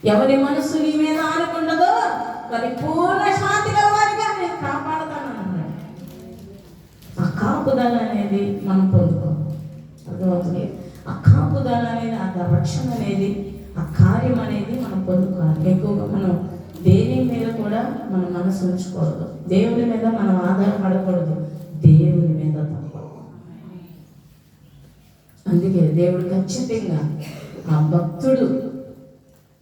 ఎవరి మనసు నీ మీద ఆనుకుంటుందో పరిపూర్ణ శాంతి గలవారిగా నేను కాపాడుతానన్నాడు. ఆ కాపుదల అనేది మనం పొందుకోవాలి. అర్థమవుతుంది. ఆ కాపుదల అనేది, ఆ రక్షణ అనేది, ఆ కార్యం అనేది మనం పొందుకోవాలి. ఎక్కువగా మనం దేని మీద కూడా మన మనసు ఉంచుకోవద్దు. దేవుని మీద మనం ఆధారపడకూడదు, దేవుని మీద తప్ప. అందుకే దేవుడు ఖచ్చితంగా ఆ భక్తుడు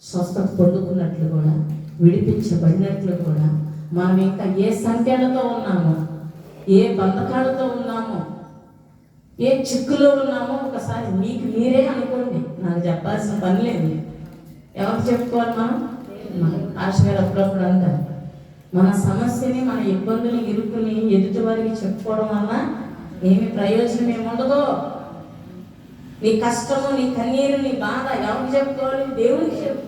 స్వస్థత పొందుకున్నట్లు కూడా, విడిపించబడినట్లు కూడా, మనం ఇంకా ఏ సంఖ్యలతో ఉన్నామో, ఏ బంధకాలతో ఉన్నామో, ఏ చిక్కులో ఉన్నామో ఒకసారి మీకు మీరే అనుకోండి. నాకు చెప్పాల్సిన పని లేదు. ఎవరు చెప్పుకోవాలి? మనం ఆశ గారు అప్పుడప్పుడు అంటారు, మన సమస్యని, మన ఇబ్బందులు ఇరుకుని ఎదుటి వారికి చెప్పుకోవడం వల్ల ఏమి ప్రయోజనం ఏముండదో. నీ కష్టము, నీ కన్నీరు, నీ బాధ ఎవరికి చెప్పుకోవాలి? దేవునికి చెప్పుకో.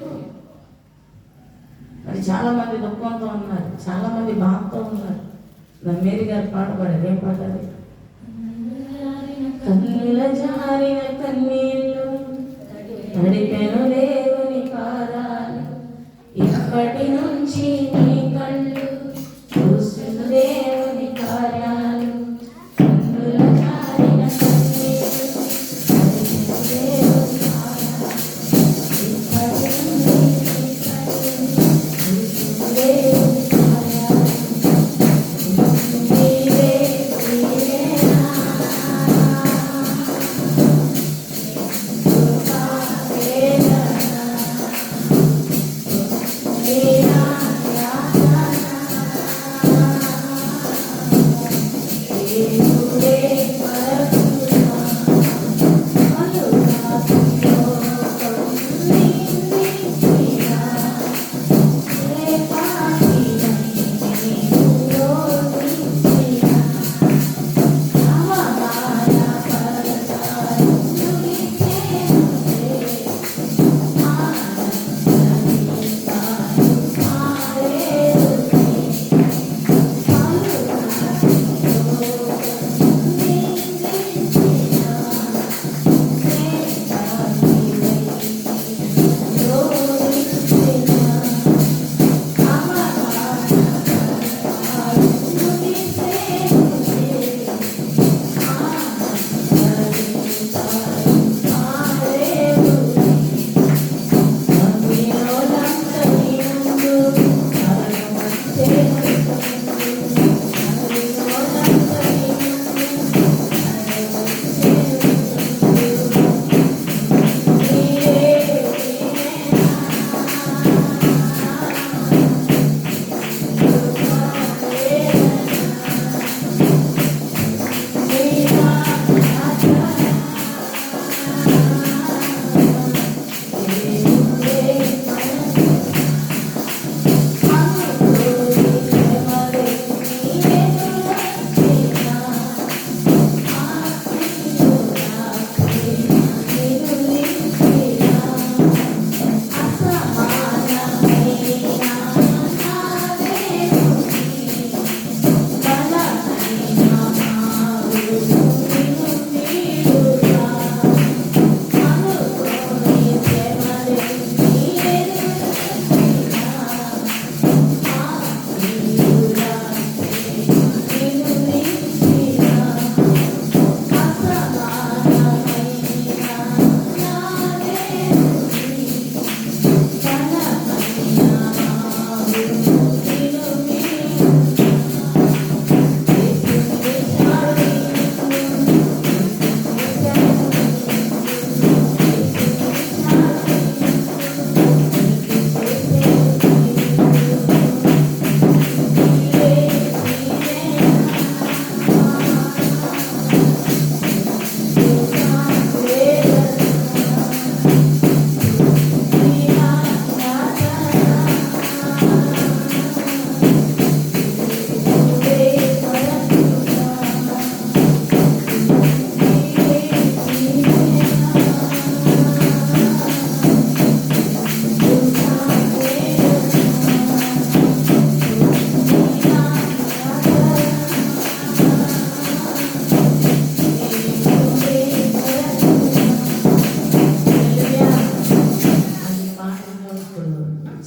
మరి చాలా మంది దుఃఖంతో ఉన్నారు, చాలా మంది బాధతో ఉన్నారు. రమేరి గారు పాట పాడారు. ఏం పాట అది? కన్నుల జారిన కన్నీళ్ళు తడిపెను దేవుని పాదాలు, ఇప్పటి నుంచి నీ కళ్ళు చూసిన దేవుని కార్యాలు. కన్నుల జారిన కన్నీళ్ళు తడిపెను దేవుని పాదాలు, ఇప్పటి నుంచి నీ కళ్ళు చూసిన దేవుని కార్యాలు. నీవే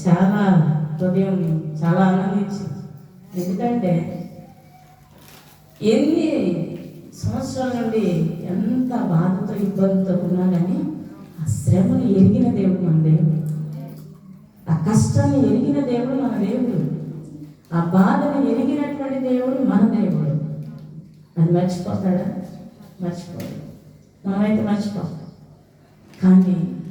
చాలా హృదయం చాలా ఆనందించింది. ఎందుకంటే ఎన్ని సంవత్సరాల నుండి ఎంత బాధతో ఇబ్బందితో ఉన్నా కానీ ఆ శ్రమను ఎరిగిన దేవుడు మన దేవుడు, ఆ కష్టాన్ని ఎరిగిన దేవుడు మన దేవుడు, ఆ బాధను ఎరిగినటువంటి దేవుడు మన దేవుడు. అది మర్చిపోతాడా? మర్చిపోడు. మనమైతే మర్చిపోతాం. కానీ